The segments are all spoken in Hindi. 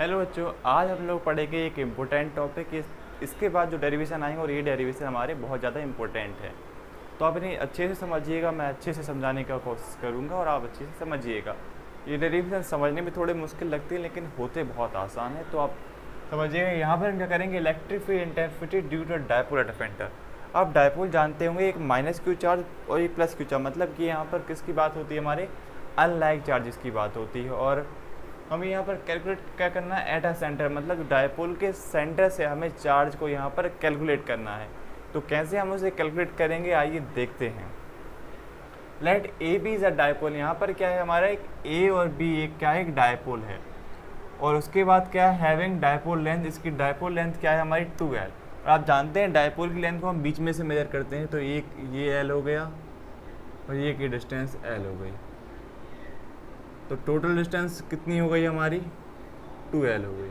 हेलो बच्चों, आज हम लोग पढ़ेंगे एक इम्पोर्टेंट टॉपिक। इसके बाद जो डेरिवेशन आएंगे और ये डेरिवेशन हमारे बहुत ज़्यादा इम्पोर्टेंट है, तो आप इन्हें अच्छे से समझिएगा। मैं अच्छे से समझाने का कोशिश करूँगा और आप अच्छे से समझिएगा। ये डेरिवेशन समझने में थोड़े मुश्किल लगते हैं लेकिन होते बहुत आसान है, तो आप समझिएगा। यहाँ पर हम क्या करेंगे, electric field intensity due to dipole at centre. आप डायपोल जानते होंगे, एक माइनस क्यू चार्ज और एक प्लस क्यू चार्ज, मतलब कि यहाँ पर किसकी बात होती है, हमारे अनलाइक चार्जेस की बात होती है। और हमें यहाँ पर कैलकुलेट क्या करना है, एट अ सेंटर, मतलब डायपोल के सेंटर से हमें चार्ज को यहाँ पर कैलकुलेट करना है। तो कैसे हम उसे कैलकुलेट करेंगे, आइए देखते हैं। Let A B is a dipole. यहाँ पर क्या है, हमारा एक ए और बी एक क्या है, एक डायपोल है। और उसके बाद क्या है, हैविंग डायपोल लेंथ। इसकी डायपोल लेंथ क्या है, हमारी 2L। और आप जानते हैं डायपोल की लेंथ को हम बीच में से मेजर करते हैं, तो एक ये L हो गया और ये की डिस्टेंस L हो गई। तो टोटल डिस्टेंस कितनी हो गई हमारी, 2L हो गई।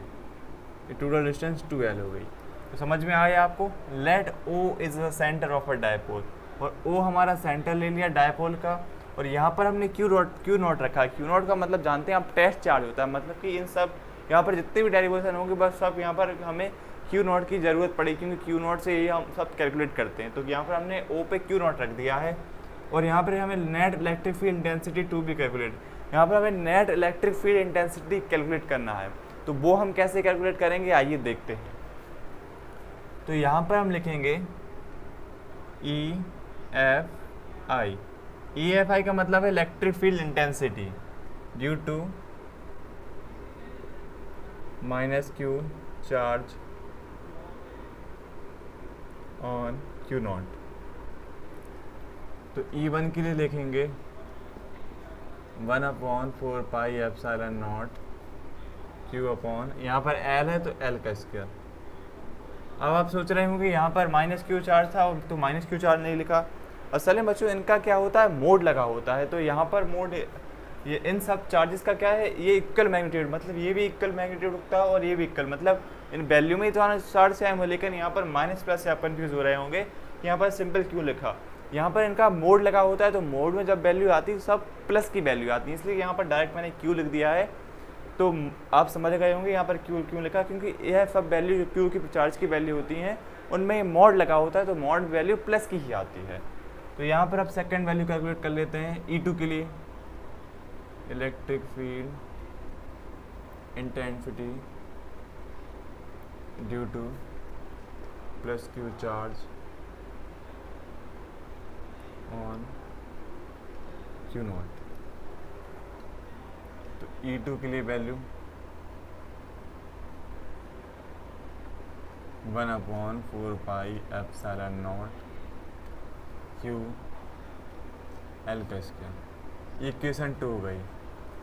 ये टोटल डिस्टेंस 2L हो गई। तो समझ में आया आपको। Let O is the centre of a dipole, और O हमारा सेंटर ले लिया डायपोल का। और यहाँ पर हमने क्यू नॉट रखा है। क्यू नॉट का मतलब जानते हैं आप, टेस्ट चार्ज होता है। मतलब कि इन सब यहाँ पर जितने भी डेरिवेशन होंगे बस सब यहाँ पर हमें क्यू नॉट की ज़रूरत पड़ी, क्योंकि क्यू नॉट से ये हम सब कैलकुलेट करते हैं। तो यहाँ पर हमने O पे क्यू नॉट रख दिया है। और यहाँ पर हमें नेट इलेक्ट्रिक फील्ड इंटेंसिटी टू भी कैलकुलेट, यहाँ पर हमें net electric field intensity calculate करना है। तो वो हम कैसे कैलकुलेट करेंगे, आइए देखते हैं। तो यहाँ पर हम लिखेंगे EFI। EFI का मतलब है electric field intensity due to minus q charge on q not. तो E1 के लिए लिखेंगे 1/4 pi epsilon not Q upon, यहाँ पर L है तो L का स्क्वायर। अब आप सोच रहे होंगे यहाँ पर माइनस क्यू चार्ज था तो माइनस क्यू चार्ज नहीं लिखा। असल में बच्चों इनका क्या होता है, मोड लगा होता है। तो यहाँ पर मोड, ये इन सब चार्जेस का क्या है, ये इक्वल मैग्नीट्यूड, मतलब ये भी इक्वल मैग्नीट्यूड होता है और ये भी इक्वल, मतलब इन वैल्यू में ही तो चार्ज सेम हो, लेकिन यहाँ पर माइनस प्लस से आप कन्फ्यूज हो रहे होंगे। यहाँ पर सिंपल क्यों लिखा, यहाँ पर इनका मोड लगा होता है। तो मोड में जब वैल्यू आती है सब प्लस की वैल्यू आती है, इसलिए यहाँ पर डायरेक्ट मैंने क्यू लिख दिया है। तो आप समझ गए होंगे यहाँ पर क्यू क्यों लिखा, क्योंकि यह सब वैल्यू जो क्यू की चार्ज की वैल्यू होती हैं उनमें मॉड लगा होता है, तो मॉड वैल्यू प्लस की ही आती है। तो यहाँ पर आप सेकंड वैल्यू कैलकुलेट कर लेते हैं। E2 के लिए electric field intensity due two plus Q charge on q not. तो E2 के लिए value 1/4 pi epsilon not Q L का स्क्वायर। ये इक्वेशन 2 हो गई।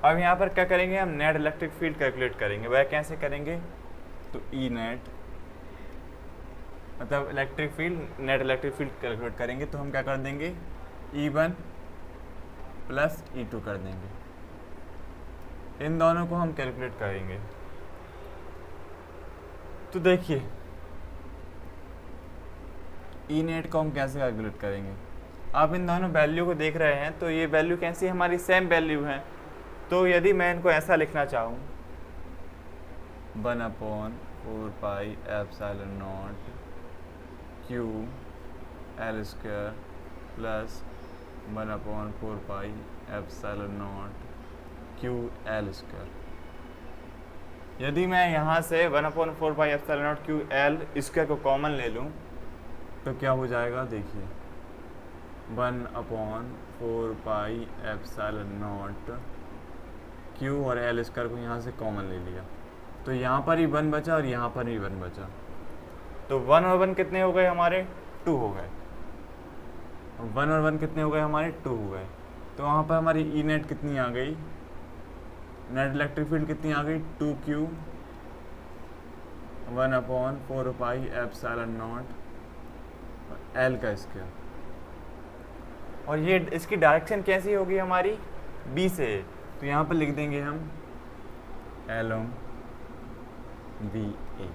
अब यहाँ पर क्या करेंगे, हम नेट इलेक्ट्रिक फील्ड कैलकुलेट करेंगे। वह कैसे करेंगे, तो E नेट मतलब electric field, net electric field calculate करेंगे। तो हम क्या कर देंगे, E1 प्लस E2 कर देंगे। इन दोनों को हम कैलकुलेट करेंगे। तो देखिए ई नेट को हम कैसे कैलकुलेट करेंगे। आप इन दोनों वैल्यू को देख रहे हैं, तो ये वैल्यू कैसी हमारी सेम वैल्यू है। तो यदि मैं इनको ऐसा लिखना चाहूँ 1/4 pi epsilon not Q L square plus 1/4 pi epsilon not Q L square. यदि मैं यहाँ से 1/4 pi epsilon not Q L square को कॉमन ले लूँ तो क्या हो जाएगा, देखिए 1/4 पाई एप्सिलॉन नॉट Q और L स्क्वायर को यहाँ से कॉमन ले लिया, तो यहाँ पर ही 1 बचा और यहाँ पर ही 1 बचा। तो 1 और 1 कितने हो गए हमारे, 2 हो गए। 1 और 1 कितने हो गए हमारे, 2 हो गए। तो वहाँ पर हमारी ई नेट कितनी आ गई, नेट इलेक्ट्रिक फील्ड कितनी आ गई, 2Q 1/4 pi epsilon not L का स्क्वायर। और ये इसकी डायरेक्शन कैसी होगी हमारी, B से। तो यहाँ पर लिख देंगे हम along BA।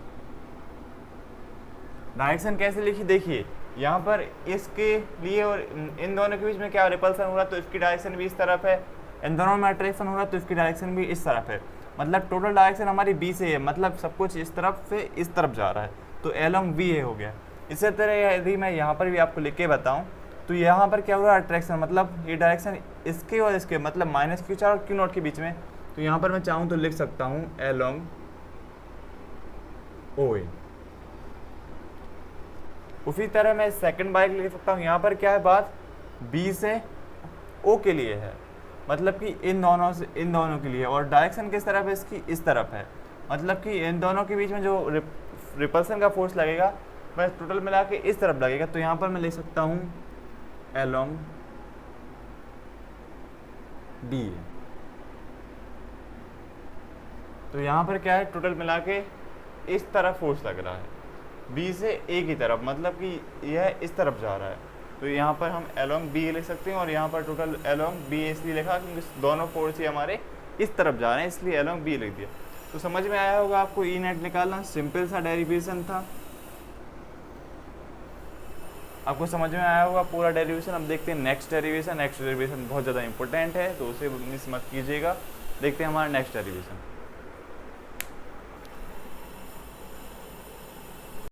डायरेक्शन कैसे लिखी, देखिए यहाँ पर इसके लिए और इन दोनों के बीच में क्या रिपल्सन हो रहा है, तो इसकी डायरेक्शन भी इस तरफ है। इन दोनों में अट्रैक्शन हो रहा है तो इसकी डायरेक्शन भी इस तरफ है। मतलब टोटल डायरेक्शन हमारी बी से है, मतलब सब कुछ इस तरफ से इस तरफ जा रहा है, तो एलोंग बी ए हो गया। इसी तरह यदि मैं यहाँ पर भी आपको लिख के बताऊँ तो यहाँ पर क्या हुआ, अट्रैक्शन, मतलब ये डायरेक्शन इसके और इसके, मतलब माइनस क्यू चार और क्यू नॉट के बीच में, तो यहाँ पर मैं चाहूँ तो लिख सकता हूँ एलोंग ओ ए। उसी तरह मैं सेकंड बाइक लिख सकता हूँ, यहाँ पर क्या है बात, बी से ओ के लिए है, मतलब कि इन दोनों के लिए, और डायरेक्शन किस तरफ है इसकी, इस तरफ है, मतलब कि इन दोनों के बीच में जो रिपल्सन का फोर्स लगेगा वह टोटल मिला के इस तरफ लगेगा। तो यहाँ पर मैं लिख सकता हूँ एलोंग डी ए। तो यहाँ पर क्या है, टोटल मिला के इस तरफ फोर्स लग रहा है बी से ए की तरफ, मतलब कि यह इस तरफ जा रहा है, तो यहाँ पर हम एलोंग बी लिख सकते हैं। और यहाँ पर टोटल एलोंग बी इसलिए लिखा क्योंकि दोनों फोर्स ही हमारे इस तरफ जा रहे हैं, इसलिए एलोंग बी लिख दिया। तो समझ में आया होगा आपको, ई नेट निकालना सिंपल सा डेरिवेशन था, आपको समझ में आया होगा पूरा डेरिवेशन। अब देखते हैं नेक्स्ट डेरिवेशन। नेक्स्ट डेरिवेशन बहुत ज़्यादा इंपॉर्टेंट है, तो उसे मिस मत कीजिएगा। देखते हैं हमारा नेक्स्ट डेरिवेशन।